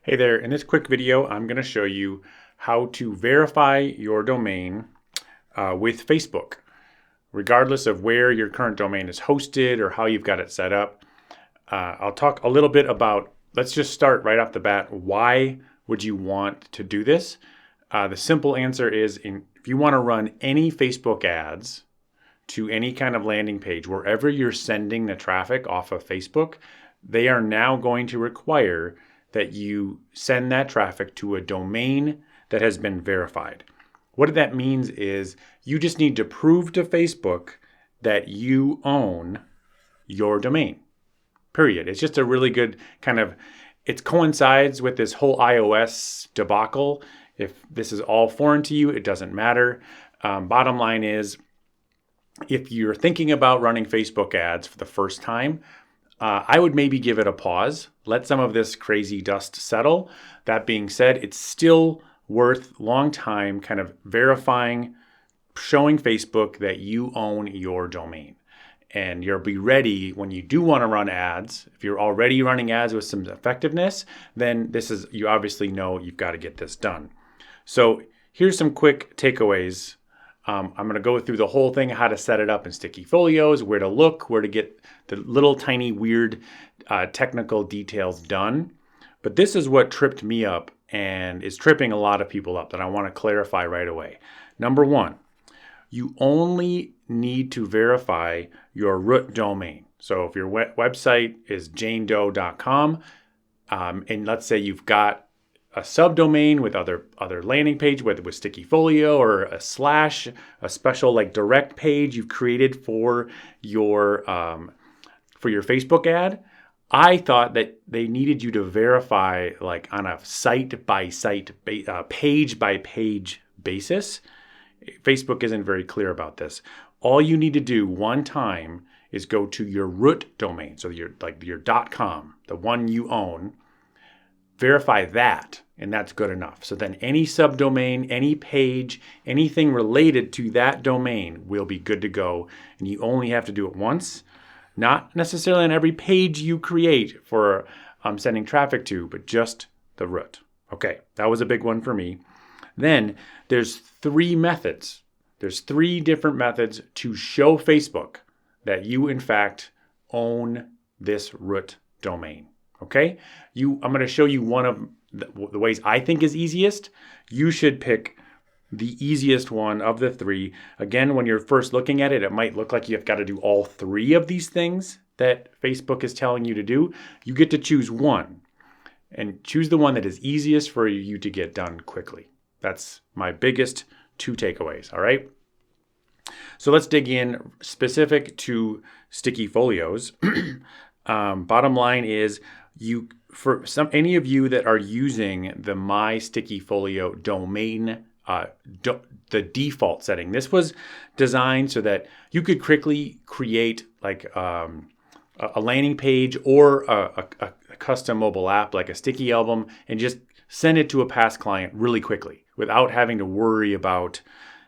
Hey there, in this quick video, I'm going to show you how to verify your domain with Facebook, regardless of where your current domain is hosted or how you've got it set up. I'll talk a little bit about, let's just start right off the bat. Why would you want to do this? The simple answer is if you want to run any Facebook ads to any kind of landing page, wherever you're sending the traffic off of Facebook, they are now going to require that you send that traffic to a domain that has been verified. What that means is you just need to prove to Facebook that you own your domain, period. It's just a really good it coincides with this whole iOS debacle. If this is all foreign to you, it doesn't matter. Bottom line is, if you're thinking about running Facebook ads for the first time, I would maybe give it a pause. Let some of this crazy dust settle. That being said, it's still worth long time kind of verifying, showing Facebook that you own your domain. And you'll be ready when you do want to run ads. If you're already running ads with some effectiveness, then you obviously know you've got to get this done. So here's some quick takeaways. I'm going to go through the whole thing, how to set it up in StickyFolios, where to look, where to get the little tiny weird technical details done. But this is what tripped me up and is tripping a lot of people up that I want to clarify right away. Number one, you only need to verify your root domain. So if your website is janedoe.com, and let's say you've got a subdomain with other landing page, whether with StickyFolio or a special like direct page you've created for your Facebook ad. I thought that they needed you to verify like on a site by site, page by page basis. Facebook isn't very clear about this. All you need to do one time is go to your root domain, so your .com, the one you own. Verify that, and that's good enough. So then any subdomain, any page, anything related to that domain will be good to go. And you only have to do it once, not necessarily on every page you create for sending traffic to, but just the root. Okay, that was a big one for me. Then there's three methods. There's three different methods to show Facebook that you, in fact, own this root domain. Okay, I'm going to show you one of the ways I think is easiest. You should pick the easiest one of the three. Again, when you're first looking at it, it might look like you've got to do all three of these things that Facebook is telling you to do. You get to choose one and choose the one that is easiest for you to get done quickly. That's my biggest two takeaways. All right. So let's dig in specific to StickyFolios. Bottom line is, for any of you that are using the My StickyFolio domain, the default setting, this was designed so that you could quickly create like a landing page or a custom mobile app like a sticky album and just send it to a past client really quickly without having to worry about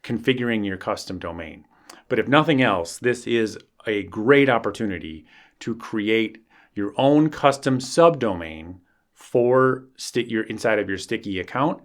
configuring your custom domain. But if nothing else, this is a great opportunity to create your own custom subdomain for your inside of your Sticky account.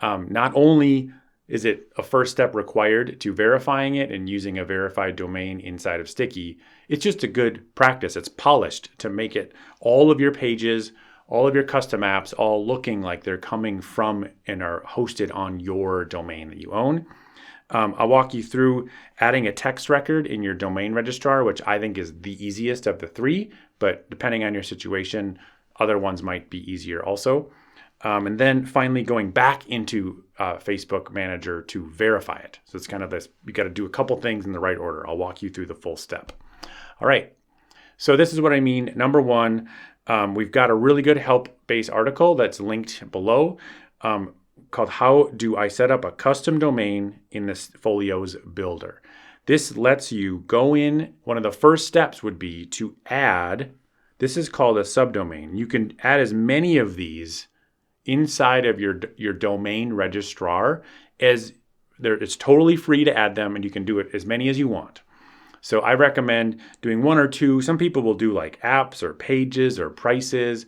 Not only is it a first step required to verifying it and using a verified domain inside of Sticky, it's just a good practice. It's polished to make it all of your pages, all of your custom apps, all looking like they're coming from and are hosted on your domain that you own. I'll walk you through adding a text record in your domain registrar, which I think is the easiest of the three, but depending on your situation, other ones might be easier also. And then finally going back into Facebook Manager to verify it. So it's kind of this, you got to do a couple things in the right order. I'll walk you through the full step. All right. So this is what I mean. Number one, we've got a really good help-based article that's linked below. Called How Do I Set Up a Custom Domain in the Folios Builder. This lets you go in. One of the first steps would be to add, this is called a subdomain. You can add as many of these inside of your domain registrar as there. It's totally free to add them, and you can do it as many as you want. So I recommend doing one or two. Some people will do like apps or pages or prices.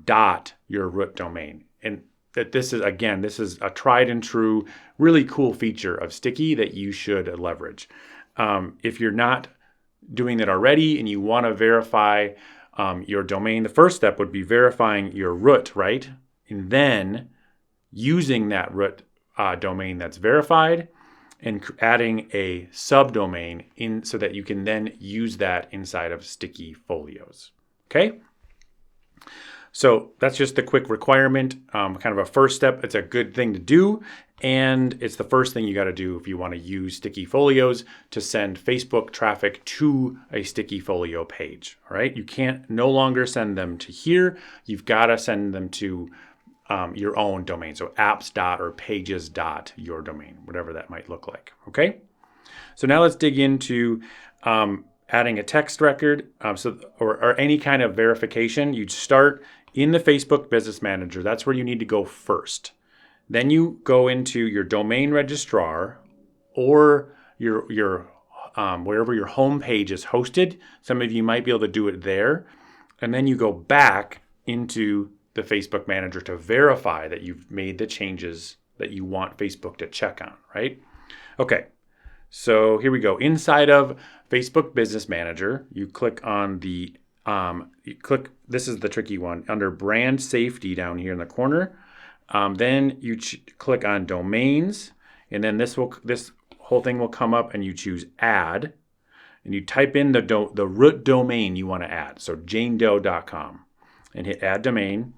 dot your root domain. And that this is a tried and true, really cool feature of Sticky that you should leverage. If you're not doing that already and you want to verify your domain, the first step would be verifying your root, right? And then using that root domain that's verified and adding a subdomain in so that you can then use that inside of StickyFolios. Okay? So that's just a quick requirement, kind of a first step. It's a good thing to do, and it's the first thing you got to do if you want to use StickyFolios to send Facebook traffic to a StickyFolio page. All right, you can't no longer send them to here. You've got to send them to your own domain. So apps dot or pages dot your domain, whatever that might look like. Okay, so now let's dig into adding a text record, or any kind of verification. You'd start in the Facebook Business Manager. That's where you need to go first. Then you go into your domain registrar or your wherever your home page is hosted. Some of you might be able to do it there. And then you go back into the Facebook Manager to verify that you've made the changes that you want Facebook to check on, right? Okay, so here we go. Inside of Facebook Business Manager, you click on the, this is the tricky one, under Brand Safety down here in the corner. Then you click on Domains, and then this whole thing will come up, and you choose Add, and you type in the root domain you want to add, so janedoe.com, and hit Add Domain,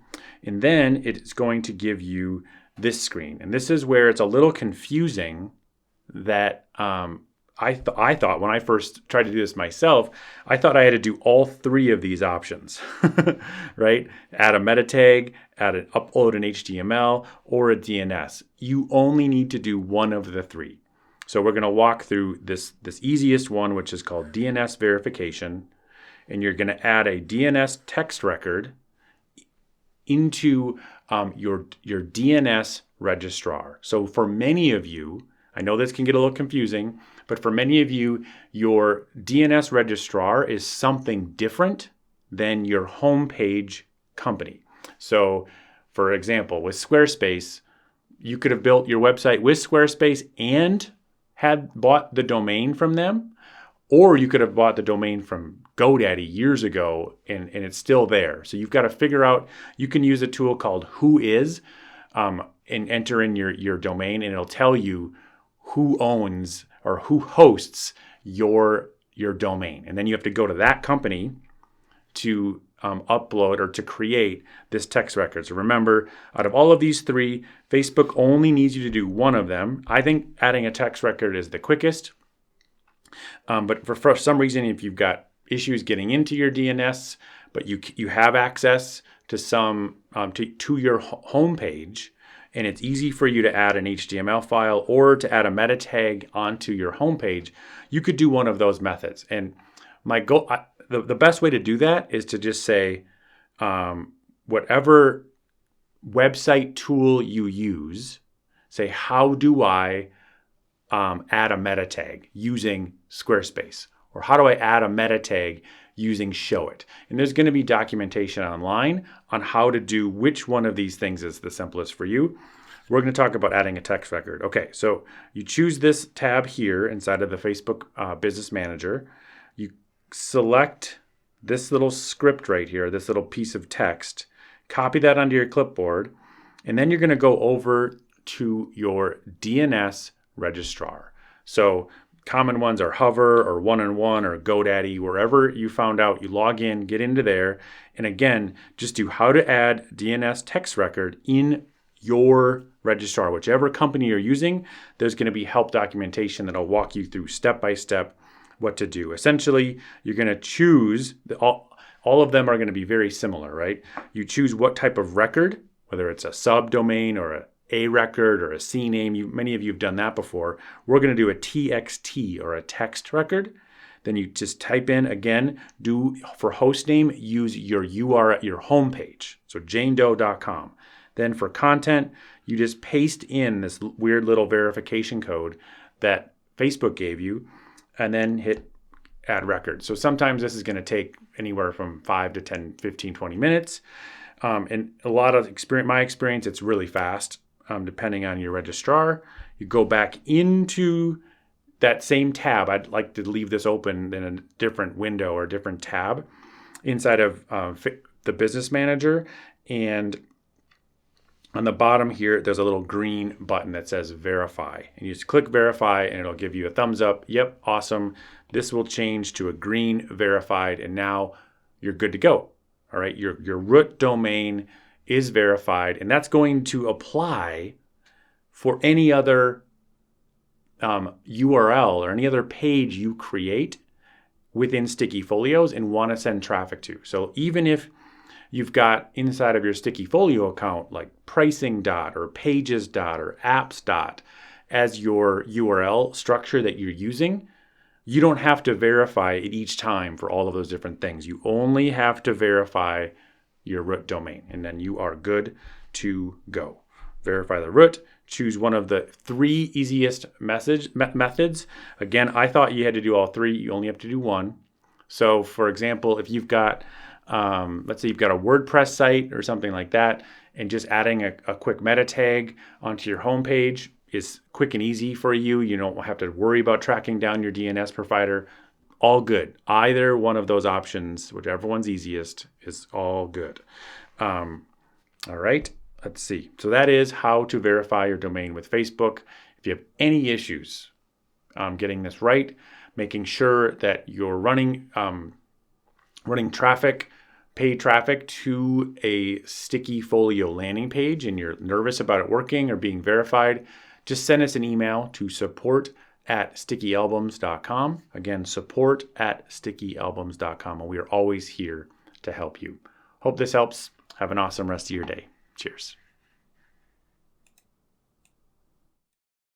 and then it's going to give you this screen, and this is where it's a little confusing that I thought when I first tried to do this myself, I thought I had to do all three of these options, right? Add a meta tag, upload an HTML, or a DNS. You only need to do one of the three. So we're going to walk through this easiest one, which is called DNS verification, and you're going to add a DNS text record into your DNS registrar. So for many of you, I know this can get a little confusing, but for many of you, your DNS registrar is something different than your homepage company. So for example, with Squarespace, you could have built your website with Squarespace and had bought the domain from them, or you could have bought the domain from GoDaddy years ago and it's still there. So you've got to figure out, you can use a tool called Whois and enter in your domain, and it'll tell you who owns or who hosts your domain. And then you have to go to that company to upload or to create this text record. So remember, out of all of these three, Facebook only needs you to do one of them. I think adding a text record is the quickest. But for some reason, if you've got issues getting into your DNS, but you have access to to your homepage, and it's easy for you to add an HTML file or to add a meta tag onto your homepage, you could do one of those methods. And my goal, the best way to do that is to just say, whatever website tool you use, say, how do I add a meta tag using Squarespace? Or how do I add a meta tag using Showit? And there's going to be documentation online on how to do which one of these things is the simplest for you. We're going to talk about adding a text record. Okay, so you choose this tab here inside of the Facebook Business Manager. You select this little script right here, this little piece of text, copy that onto your clipboard, and then you're going to go over to your DNS registrar. So common ones are Hover or One-on-One or GoDaddy, wherever you found out, you log in, get into there, and again, just do how to add DNS text record in your registrar. Whichever company you're using, there's going to be help documentation that'll walk you through step by step what to do. Essentially, you're going to choose, all of them are going to be very similar, right? You choose what type of record, whether it's a subdomain or a record or a CNAME. Many of you have done that before. We're going to do a TXT or a text record. Then you just type in, again, for host name, use your URL, your homepage, so janedoe.com. Then for content, you just paste in this weird little verification code that Facebook gave you, and then hit add records. So sometimes this is going to take anywhere from 5 to 10, 15, 20 minutes. And a lot of my experience, it's really fast, depending on your registrar. You go back into that same tab. I'd like to leave this open in a different window or a different tab inside of the Business Manager. And on the bottom here, there's a little green button that says verify. And you just click verify and it'll give you a thumbs up. Yep, awesome. This will change to a green verified, and now you're good to go. All right, your root domain is verified, and that's going to apply for any other URL or any other page you create within StickyFolios and want to send traffic to. So even if you've got inside of your StickyFolio account like pricing dot or pages dot or apps dot as your URL structure that you're using, you don't have to verify it each time for all of those different things. You only have to verify your root domain, and then you are good to go. Verify the root. Choose one of the 3 easiest methods. Again, I thought you had to do all 3. You only have to do one. So, for example, if you've got, let's say you've got a WordPress site or something like that, and just adding a quick meta tag onto your homepage is quick and easy for you. You don't have to worry about tracking down your DNS provider. All good. Either one of those options, whichever one's easiest, is all good. All right, let's see. So that is how to verify your domain with Facebook. If you have any issues getting this right, making sure that you're running traffic, paid traffic to a StickyFolio landing page and you're nervous about it working or being verified, just send us an email to support@stickyalbums.com. Again, support@stickyalbums.com. And we are always here to help you. Hope this helps. Have an awesome rest of your day. Cheers.